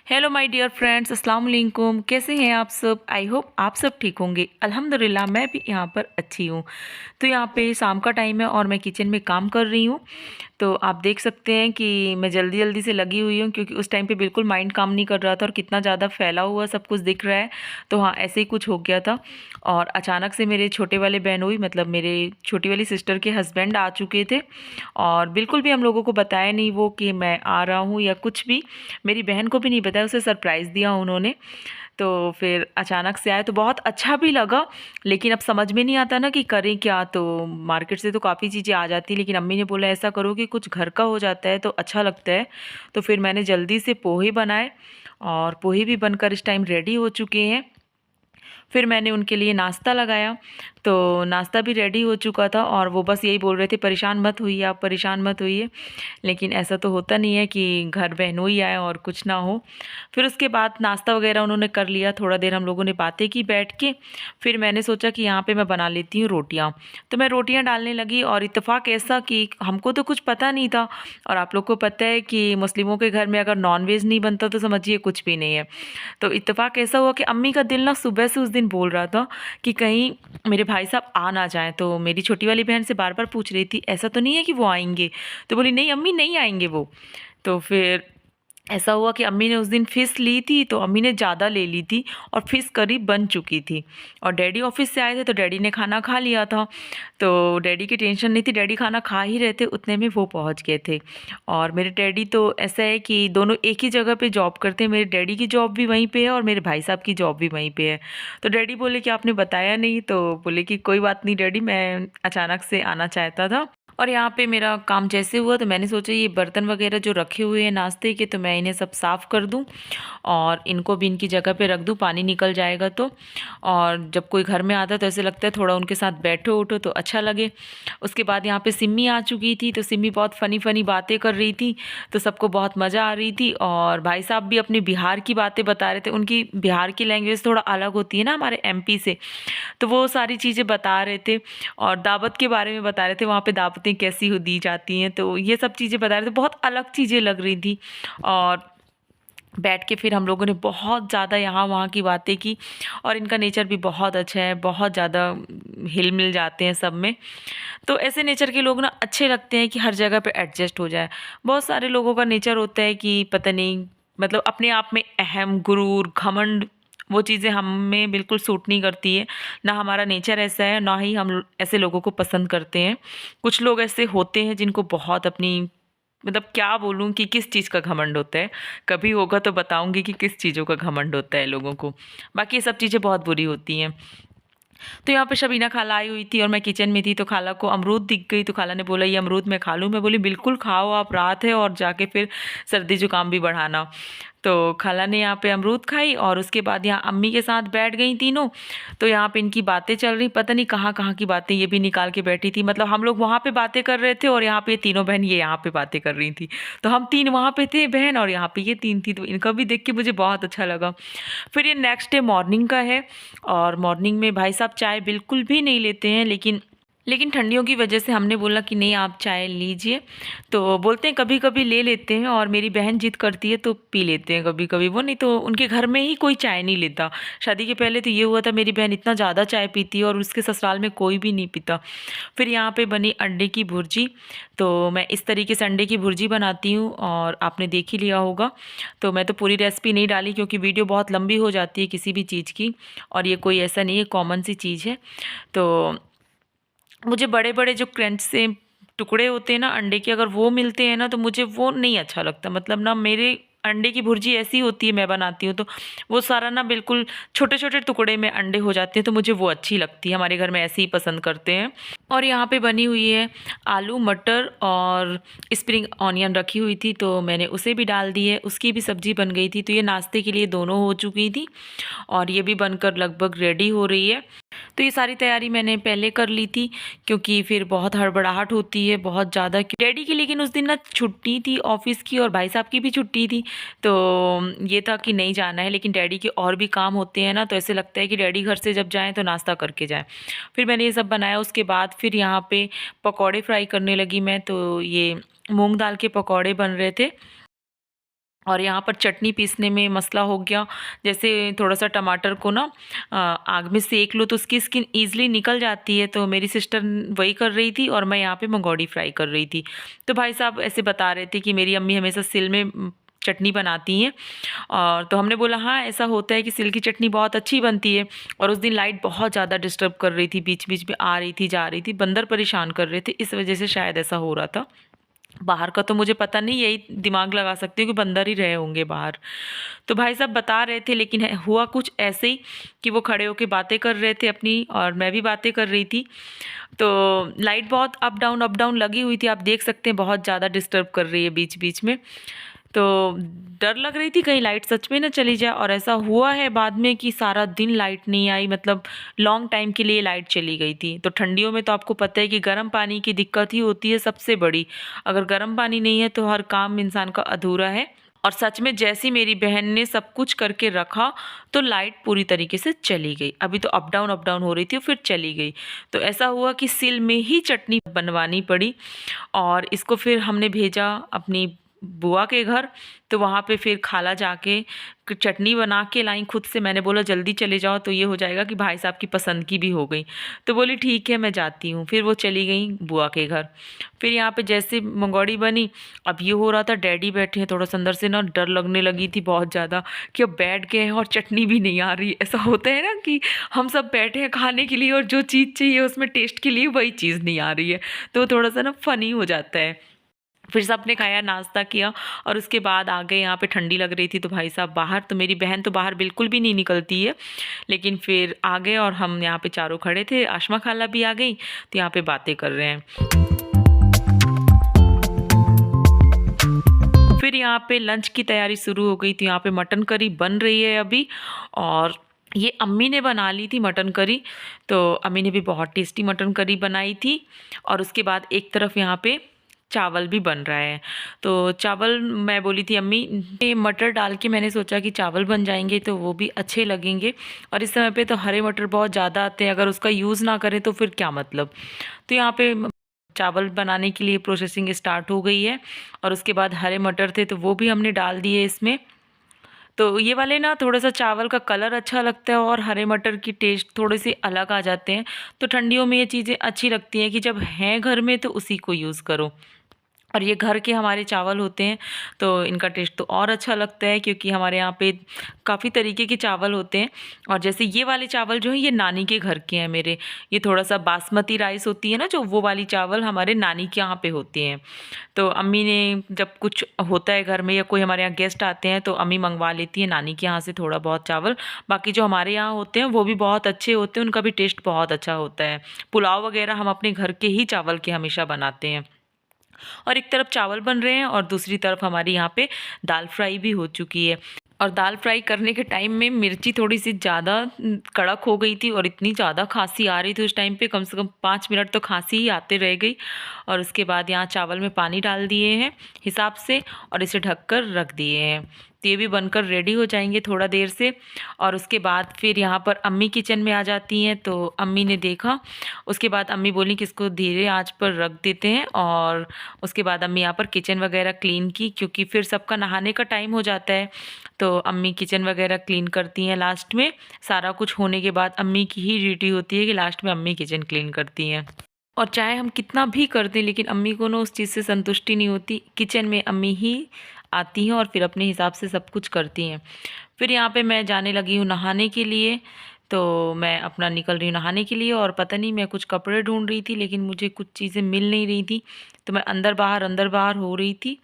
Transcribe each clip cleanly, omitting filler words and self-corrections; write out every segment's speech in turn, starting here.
Hello my dear friends, अस्सलाम वालेकुम। कैसे हैं आप सब? आई होप आप सब ठीक होंगे। अल्हम्दुलिल्लाह मैं भी यहाँ पर अच्छी हूँ। तो यहाँ पे शाम का टाइम है और मैं किचन में काम कर रही हूँ। तो आप देख सकते हैं कि मैं जल्दी जल्दी से लगी हुई हूँ, क्योंकि उस टाइम पे बिल्कुल माइंड काम नहीं कर रहा था और कितना ज़्यादा फैला हुआ सब कुछ दिख रहा है। तो हाँ, ऐसे ही कुछ हो गया था। और अचानक से मेरे छोटे वाले बहनोई, मतलब मेरे छोटी वाली सिस्टर के हस्बैंड आ चुके थे। और बिल्कुल भी हम लोगों को बताया नहीं वो कि मैं आ रहा हूँ या कुछ भी। मेरी बहन को भी नहीं बताया, उसे सरप्राइज़ दिया उन्होंने। तो फिर अचानक से आए तो बहुत अच्छा भी लगा। लेकिन अब समझ में नहीं आता ना कि करें क्या। तो मार्केट से तो काफ़ी चीज़ें आ जाती, लेकिन अम्मी ने बोला ऐसा करो कि कुछ घर का हो जाता है तो अच्छा लगता है। तो फिर मैंने जल्दी से पोहे बनाए और पोहे भी बनकर इस टाइम रेडी हो चुके हैं। फिर मैंने उनके लिए नाश्ता लगाया, तो नाश्ता भी रेडी हो चुका था और वो बस यही बोल रहे थे, परेशान मत होइए आप, परेशान मत होइए। लेकिन ऐसा तो होता नहीं है कि घर बहनोई आए और कुछ ना हो। फिर उसके बाद नाश्ता वगैरह उन्होंने कर लिया, थोड़ा देर हम लोगों ने बातें की बैठ के। फिर मैंने सोचा कि यहाँ पे मैं बना लेती हूँ रोटियाँ। तो मैं रोटियाँ डालने लगी और इत्तेफाक ऐसा कि हमको तो कुछ पता नहीं था। और आप लोग को पता है कि मुस्लिमों के घर में अगर नॉन वेज नहीं बनता तो समझिए कुछ भी नहीं है। तो इत्तेफाक ऐसा हुआ कि अम्मी का दिल ना सुबह से उस दिन बोल रहा था कि कहीं मेरे भाई साहब आ ना जाएं। तो मेरी छोटी वाली बहन से बार बार पूछ रही थी, ऐसा तो नहीं है कि वो आएंगे? तो बोली नहीं अम्मी, नहीं आएंगे वो। तो फिर ऐसा हुआ कि अम्मी ने उस दिन फ़िश ली थी, तो अम्मी ने ज़्यादा ले ली थी और फ़िश करी बन चुकी थी। और डैडी ऑफिस से आए थे तो डैडी ने खाना खा लिया था। तो डैडी की टेंशन नहीं थी, डैडी खाना खा ही रहे थे, उतने में वो पहुंच गए थे। और मेरे डैडी तो ऐसा है कि दोनों एक ही जगह पे जॉब करते हैं। मेरे डैडी की जॉब भी वहीं पे है और मेरे भाई साहब की जॉब भी वहीं पे है। तो डैडी बोले कि आपने बताया नहीं। तो बोले कि कोई बात नहीं डैडी, मैं अचानक से आना चाहता था। और यहाँ पे मेरा काम जैसे हुआ तो मैंने सोचा ये बर्तन वगैरह जो रखे हुए हैं नाश्ते के, तो मैं इन्हें सब साफ़ कर दूँ और इनको भी इनकी जगह पे रख दूँ, पानी निकल जाएगा तो। और जब कोई घर में आता है तो ऐसे लगता है थोड़ा उनके साथ बैठो उठो तो अच्छा लगे। उसके बाद यहाँ पे सिम्मी आ चुकी थी, तो सिम्मी बहुत फ़नी फ़नी बातें कर रही थी, तो सबको बहुत मज़ा आ रही थी। और भाई साहब भी अपने बिहार की बातें बता रहे थे। उनकी बिहार की लैंग्वेज थोड़ा अलग होती है ना हमारे एमपी से, तो वो सारी चीज़ें बता रहे थे। और दावत के बारे में बता रहे थे, वहाँ पे दावतें कैसी हो दी जाती हैं, तो ये सब चीज़ें बता रहे थे। बहुत अलग चीज़ें लग रही थी। और बैठ के फिर हम लोगों ने बहुत ज़्यादा यहाँ वहाँ की बातें की। और इनका नेचर भी बहुत अच्छा है, बहुत ज़्यादा हिल मिल जाते हैं सब में। तो ऐसे नेचर के लोग ना अच्छे लगते हैं कि हर जगह पे एडजस्ट हो जाए। बहुत सारे लोगों का नेचर होता है कि पता नहीं, मतलब अपने आप में अहम, गुरूर, घमंड, वो चीज़ें हम में बिल्कुल सूट नहीं करती है। ना हमारा नेचर ऐसा है, ना ही हम ऐसे लोगों को पसंद करते हैं। कुछ लोग ऐसे होते हैं जिनको बहुत अपनी, मतलब क्या बोलूँ कि किस चीज़ का घमंड होता है। कभी होगा तो बताऊंगी कि किस चीज़ों का घमंड होता है लोगों को। बाकी ये सब चीज़ें बहुत बुरी होती हैं। तो यहाँ पे शबीना खाला आई हुई थी और मैं किचन में थी, तो खाला को अमरूद दिख गई। तो खाला ने बोला ये अमरूद मैं खा लूँ? मैं बोली बिल्कुल खाओ आप, रात है और जाके फिर सर्दी जुकाम भी बढ़ाना। तो खाला ने यहाँ पे अमरूद खाई और उसके बाद यहाँ अम्मी के साथ बैठ गई तीनों। तो यहाँ पे इनकी बातें चल रही, पता नहीं कहाँ कहाँ की बातें ये भी निकाल के बैठी थी। मतलब हम लोग वहाँ पे बातें कर रहे थे और यहाँ पे ये तीनों बहन ये यहाँ पे बातें कर रही थी। तो हम तीन वहाँ पे थे बहन और यहाँ पे ये तीन थी। तो इनका भी देख के मुझे बहुत अच्छा लगा। फिर ये नेक्स्ट डे मॉर्निंग का है। और मॉर्निंग में भाई साहब चाय बिल्कुल भी नहीं लेते हैं, लेकिन ठंडियों की वजह से हमने बोला कि नहीं आप चाय लीजिए। तो बोलते हैं कभी कभी ले लेते हैं, और मेरी बहन जिद करती है तो पी लेते हैं कभी कभी वो, नहीं तो उनके घर में ही कोई चाय नहीं लेता। शादी के पहले तो ये हुआ था, मेरी बहन इतना ज़्यादा चाय पीती है और उसके ससुराल में कोई भी नहीं पीता। फिर यहाँ पे बनी अंडे की भुर्जी। तो मैं इस तरीके से अंडे की भुर्जी बनाती हूँ और आपने देख ही लिया होगा। तो मैं तो पूरी रेसिपी नहीं डाली क्योंकि वीडियो बहुत लंबी हो जाती है किसी भी चीज़ की, और ये कोई ऐसा नहीं है, कॉमन सी चीज़ है। तो मुझे बड़े बड़े जो क्रंच से टुकड़े होते हैं ना अंडे के, अगर वो मिलते हैं ना तो मुझे वो नहीं अच्छा लगता। मतलब ना मेरे अंडे की भुर्जी ऐसी होती है, मैं बनाती हूँ तो वो सारा ना बिल्कुल छोटे छोटे टुकड़े में अंडे हो जाते हैं, तो मुझे वो अच्छी लगती है। हमारे घर में ऐसे ही पसंद करते हैं। और यहाँ पे बनी हुई है आलू मटर और स्प्रिंग ऑनियन रखी हुई थी, तो मैंने उसे भी डाल दी है। उसकी भी सब्ज़ी बन गई थी। तो ये नाश्ते के लिए दोनों हो चुकी थी और ये भी बनकर लगभग रेडी हो रही है। तो ये सारी तैयारी मैंने पहले कर ली थी, क्योंकि फिर बहुत हड़बड़ाहट होती है बहुत ज़्यादा। डैडी की लेकिन उस दिन ना छुट्टी थी ऑफिस की और भाई साहब की भी छुट्टी थी। तो ये था कि नहीं जाना है, लेकिन डैडी के और भी काम होते हैं ना, तो ऐसे लगता है कि डैडी घर से जब जाएँ तो नाश्ता करके जाएँ। फिर मैंने ये सब बनाया। उसके बाद फिर यहाँ पे पकौड़े फ्राई करने लगी मैं। तो ये मूंग दाल के पकौड़े बन रहे थे। और यहाँ पर चटनी पीसने में मसला हो गया, जैसे थोड़ा सा टमाटर को ना आग में सेक लो तो उसकी स्किन ईज़िली निकल जाती है। तो मेरी सिस्टर वही कर रही थी और मैं यहाँ पे मंगोड़ी फ्राई कर रही थी। तो भाई साहब ऐसे बता रहे थे कि मेरी अम्मी हमेशा सिल में चटनी बनाती हैं। और तो हमने बोला हाँ ऐसा होता है कि सिल की चटनी बहुत अच्छी बनती है। और उस दिन लाइट बहुत ज़्यादा डिस्टर्ब कर रही थी, बीच बीच में आ रही थी जा रही थी, बंदर परेशान कर रहे थे, इस वजह से शायद ऐसा हो रहा था। बाहर का तो मुझे पता नहीं, यही दिमाग लगा सकती हूँ कि बंदर ही रहे होंगे बाहर। तो भाई साहब बता रहे थे, लेकिन हुआ कुछ ऐसे ही कि वो खड़े होके बातें कर रहे थे अपनी और मैं भी बातें कर रही थी। तो लाइट बहुत अप डाउन लगी हुई थी, आप देख सकते हैं बहुत ज़्यादा डिस्टर्ब कर रही है बीच बीच में। तो डर लग रही थी कहीं लाइट सच में ना चली जाए, और ऐसा हुआ है बाद में कि सारा दिन लाइट नहीं आई, मतलब लॉन्ग टाइम के लिए लाइट चली गई थी। तो ठंडियों में तो आपको पता है कि गर्म पानी की दिक्कत ही होती है सबसे बड़ी। अगर गर्म पानी नहीं है तो हर काम इंसान का अधूरा है। और सच में जैसी मेरी बहन ने सब कुछ करके रखा तो लाइट पूरी तरीके से चली गई। अभी तो अप डाउन हो रही थी और फिर चली गई। तो ऐसा हुआ कि सिल में ही चटनी बनवानी पड़ी और इसको फिर हमने भेजा अपनी बुआ के घर। तो वहाँ पे फिर खाला जाके चटनी बना के लाई खुद से। मैंने बोला जल्दी चले जाओ तो ये हो जाएगा कि भाई साहब की पसंद की भी हो गई। तो बोली ठीक है मैं जाती हूँ। फिर वो चली गई बुआ के घर। फिर यहाँ पे जैसे मंगोड़ी बनी, अब ये हो रहा था डैडी बैठे हैं, थोड़ा सा अंदर से ना डर लगने लगी थी बहुत ज़्यादा कि अब बैठ गए हैं और चटनी भी नहीं आ रही। ऐसा होता है ना कि हम सब बैठे हैं खाने के लिए और जो चीज़ चाहिए उसमें टेस्ट के लिए वही चीज़ नहीं आ रही है, तो थोड़ा सा ना फ़नी हो जाता है। फिर सबने खाया, नाश्ता किया और उसके बाद आ गए। यहाँ पे ठंडी लग रही थी तो भाई साहब बाहर, तो मेरी बहन तो बाहर बिल्कुल भी नहीं निकलती है, लेकिन फिर आ गए और हम यहाँ पे चारों खड़े थे। आशमा खाला भी आ गई तो यहाँ पे बातें कर रहे हैं। फिर यहाँ पे लंच की तैयारी शुरू हो गई थी। यहाँ पे मटन करी बन रही है अभी, और ये अम्मी ने बना ली थी मटन करी। तो अम्मी ने भी बहुत टेस्टी मटन करी बनाई थी। और उसके बाद एक तरफ यहाँ पे चावल भी बन रहा है। तो चावल मैं बोली थी अम्मी ये मटर डाल के, मैंने सोचा कि चावल बन जाएंगे तो वो भी अच्छे लगेंगे। और इस समय पे तो हरे मटर बहुत ज़्यादा आते हैं, अगर उसका यूज़ ना करें तो फिर क्या मतलब। तो यहाँ पे चावल बनाने के लिए प्रोसेसिंग स्टार्ट हो गई है। और उसके बाद हरे मटर थे तो वो भी हमने डाल दिए इसमें। तो ये वाले ना थोड़ा सा चावल का कलर अच्छा लगता है और हरे मटर की टेस्ट थोड़े से अलग आ जाते हैं। तो ठंडियों में ये चीज़ें अच्छी लगती हैं कि जब हैं घर में तो उसी को यूज़ करो। और ये घर के हमारे चावल होते हैं तो इनका टेस्ट तो और अच्छा लगता है, क्योंकि हमारे यहाँ पे काफ़ी तरीके के चावल होते हैं। और जैसे ये वाले चावल जो हैं ये नानी के घर के हैं मेरे। ये थोड़ा सा बासमती राइस होती है ना जो, वो वाली चावल हमारे नानी के यहाँ पे होती हैं। तो अम्मी ने जब कुछ होता है घर में या कोई हमारे यहाँ गेस्ट आते हैं तो अम्मी मंगवा लेती है नानी के यहाँ से थोड़ा बहुत चावल। बाकी जो हमारे यहाँ होते हैं वो भी बहुत अच्छे होते हैं, उनका भी टेस्ट बहुत अच्छा होता है। पुलाव वगैरह हम अपने घर के ही चावल के हमेशा बनाते हैं। और एक तरफ चावल बन रहे हैं और दूसरी तरफ हमारी यहाँ पे दाल फ्राई भी हो चुकी है। और दाल फ्राई करने के टाइम में मिर्ची थोड़ी सी ज़्यादा कड़क हो गई थी और इतनी ज़्यादा खांसी आ रही थी उस टाइम पे, कम से कम 5 मिनट तो खांसी ही आते रह गई। और उसके बाद यहाँ चावल में पानी डाल दिए हैं हिसाब से और इसे ढककर रख दिए हैं। तो ये भी बनकर रेडी हो जाएंगे थोड़ा देर से। और उसके बाद फिर यहाँ पर अम्मी किचन में आ जाती हैं। तो अम्मी ने देखा, उसके बाद अम्मी बोली कि इसको धीरे आंच पर रख देते हैं। और उसके बाद अम्मी यहाँ पर किचन वगैरह क्लीन की, क्योंकि फिर सबका नहाने का टाइम हो जाता है। तो अम्मी किचन वगैरह क्लीन करती हैं लास्ट में। सारा कुछ होने के बाद अम्मी की ही ड्यूटी होती है कि लास्ट में अम्मी किचन क्लीन करती हैं। और चाहे हम कितना भी कर दें लेकिन अम्मी को ना उस चीज़ से संतुष्टि नहीं होती। किचन में अम्मी ही आती हैं और फिर अपने हिसाब से सब कुछ करती हैं। फिर यहाँ पे मैं जाने लगी हूँ नहाने के लिए। तो मैं अपना निकल रही हूँ नहाने के लिए और पता नहीं मैं कुछ कपड़े ढूंढ रही थी लेकिन मुझे कुछ चीज़ें मिल नहीं रही थी। तो मैं अंदर बाहर हो रही थी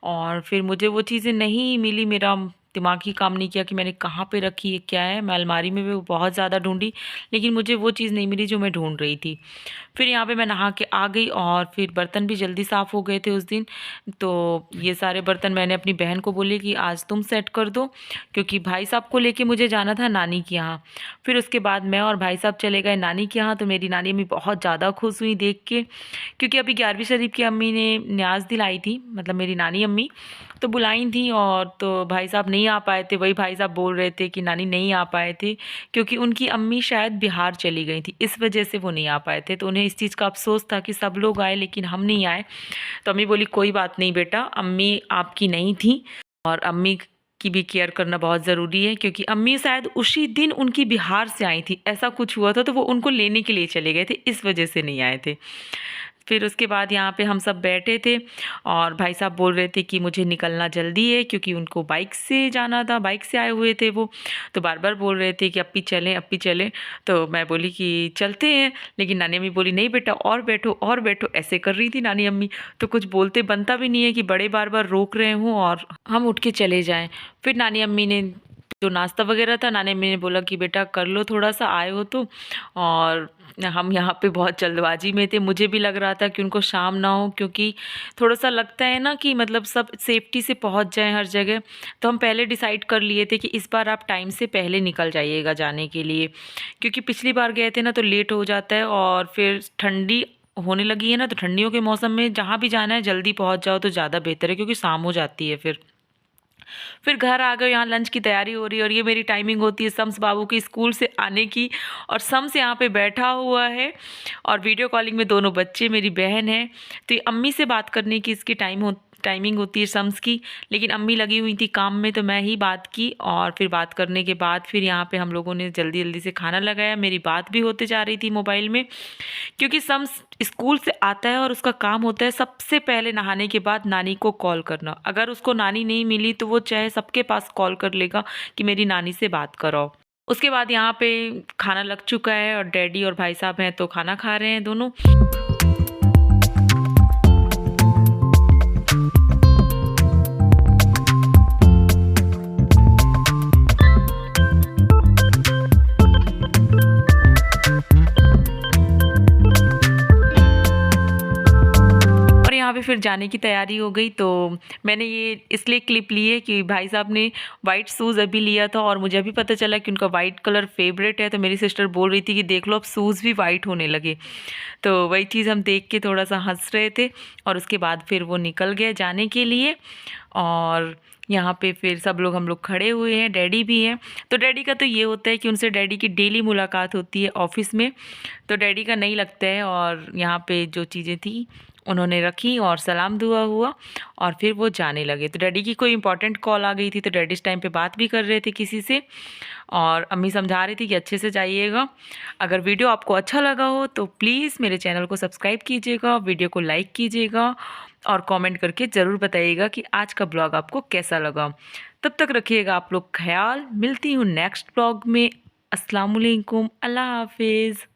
और फिर मुझे वो चीज़ें नहीं मिली। मेरा दिमाग ही काम नहीं किया कि मैंने कहाँ पे रखी है, क्या है। मैं अलमारी में भी बहुत ज़्यादा ढूंढी लेकिन मुझे वो चीज़ नहीं मिली जो मैं ढूंढ रही थी। फिर यहाँ पे मैं नहा के आ गई और फिर बर्तन भी जल्दी साफ़ हो गए थे उस दिन। तो ये सारे बर्तन मैंने अपनी बहन को बोली कि आज तुम सेट कर दो, क्योंकि भाई साहब को लेके मुझे जाना था नानी के यहाँ। फिर उसके बाद मैं और भाई साहब चले गए नानी के यहाँ। तो मेरी नानी अम्मी बहुत ज़्यादा खुश हुई देख के, क्योंकि अभी 11वीं शरीफ की अम्मी ने न्याज दिलाई थी, मतलब मेरी नानी अम्मी तो बुलाई थी। और तो भाई साहब नहीं आ पाए थे। वही भाई साहब बोल रहे थे कि नानी नहीं आ पाए थे क्योंकि उनकी अम्मी शायद बिहार चली गई थी, इस वजह से वो नहीं आ पाए थे। तो उन्हें इस चीज़ का अफसोस था कि सब लोग आए लेकिन हम नहीं आए। तो अम्मी बोली कोई बात नहीं बेटा, अम्मी आपकी नहीं थी और अम्मी की भी केयर करना बहुत ज़रूरी है, क्योंकि अम्मी शायद उसी दिन उनकी बिहार से आई थी, ऐसा कुछ हुआ था, तो वो उनको लेने के लिए चले गए थे, इस वजह से नहीं आए थे। फिर उसके बाद यहाँ पे हम सब बैठे थे और भाई साहब बोल रहे थे कि मुझे निकलना जल्दी है, क्योंकि उनको बाइक से जाना था, बाइक से आए हुए थे वो, तो बार बार बोल रहे थे कि अप्पी चलें, अप्पी चलें। तो मैं बोली कि चलते हैं, लेकिन नानी अम्मी बोली नहीं बेटा और बैठो और बैठो, ऐसे कर रही थी नानी अम्मी। तो कुछ बोलते बनता भी नहीं है कि बड़े बार बार रोक रहे हों और हम उठ के चले जाएं। फिर नानी अम्मी ने जो नाश्ता वगैरह था, नानी अम्मी ने बोला कि बेटा कर लो, थोड़ा सा आए हो तो। और हम यहाँ पे बहुत जल्दबाजी में थे, मुझे भी लग रहा था कि उनको शाम ना हो, क्योंकि थोड़ा सा लगता है ना कि मतलब सब सेफ्टी से पहुँच जाएं हर जगह। तो हम पहले डिसाइड कर लिए थे कि इस बार आप टाइम से पहले निकल जाइएगा जाने के लिए, क्योंकि पिछली बार गए थे ना तो लेट हो जाता है, और फिर ठंडी होने लगी है ना, तो ठंडियों के मौसम में जहाँ भी जाना है जल्दी पहुँच जाओ तो ज़्यादा बेहतर है, क्योंकि शाम हो जाती है। फिर घर आ गए, यहाँ लंच की तैयारी हो रही है और ये मेरी टाइमिंग होती है शम्स बाबू की स्कूल से आने की, और शम्स यहाँ पे बैठा हुआ है और वीडियो कॉलिंग में दोनों बच्चे, मेरी बहन है। तो ये अम्मी से बात करने की इसकी टाइमिंग होती है शम्स की, लेकिन अम्मी लगी हुई थी काम में, तो मैं ही बात की। और फिर बात करने के बाद फिर यहाँ पे हम लोगों ने जल्दी जल्दी से खाना लगाया, मेरी बात भी होते जा रही थी मोबाइल में, क्योंकि शम्स स्कूल से आता है और उसका काम होता है सबसे पहले नहाने के बाद नानी को कॉल करना। अगर उसको नानी नहीं मिली तो वो चाहे सबके पास कॉल कर लेगा कि मेरी नानी से बात कराओ। उसके बाद यहाँ पे खाना लग चुका है और डैडी और भाई साहब हैं तो खाना खा रहे हैं दोनों। और यहाँ पे फिर जाने की तैयारी हो गई, तो मैंने ये इसलिए क्लिप ली है कि भाई साहब ने वाइट शूज़ अभी लिया था और मुझे अभी पता चला कि उनका वाइट कलर फेवरेट है, तो मेरी सिस्टर बोल रही थी कि देख लो अब शूज़ भी वाइट होने लगे। तो वही चीज़ हम देख के थोड़ा सा हंस रहे थे, और उसके बाद फिर वो निकल गए जाने के लिए। और यहाँ पे फिर सब लोग हम लोग खड़े हुए हैं, डैडी भी हैं। तो डैडी का तो ये होता है कि उनसे डैडी की डेली मुलाकात होती है ऑफिस में, तो डैडी का नहीं लगता है। और यहाँ पे जो चीज़ें थी उन्होंने रखी और सलाम दुआ हुआ और फिर वो जाने लगे। तो डैडी की कोई इंपॉर्टेंट कॉल आ गई थी, तो डैडी इस टाइम पे बात भी कर रहे थे किसी से, और अम्मी समझा रही थी कि अच्छे से जाइएगा। अगर वीडियो आपको अच्छा लगा हो तो प्लीज़ मेरे चैनल को सब्सक्राइब कीजिएगा, वीडियो को लाइक कीजिएगा और कमेंट करके ज़रूर बताइएगा कि आज का ब्लॉग आपको कैसा लगा। तब तक रखिएगा आप लोग ख्याल, मिलती हूँ नेक्स्ट ब्लॉग में। अस्सलाम वालेकुम, अल्लाह हाफिज़।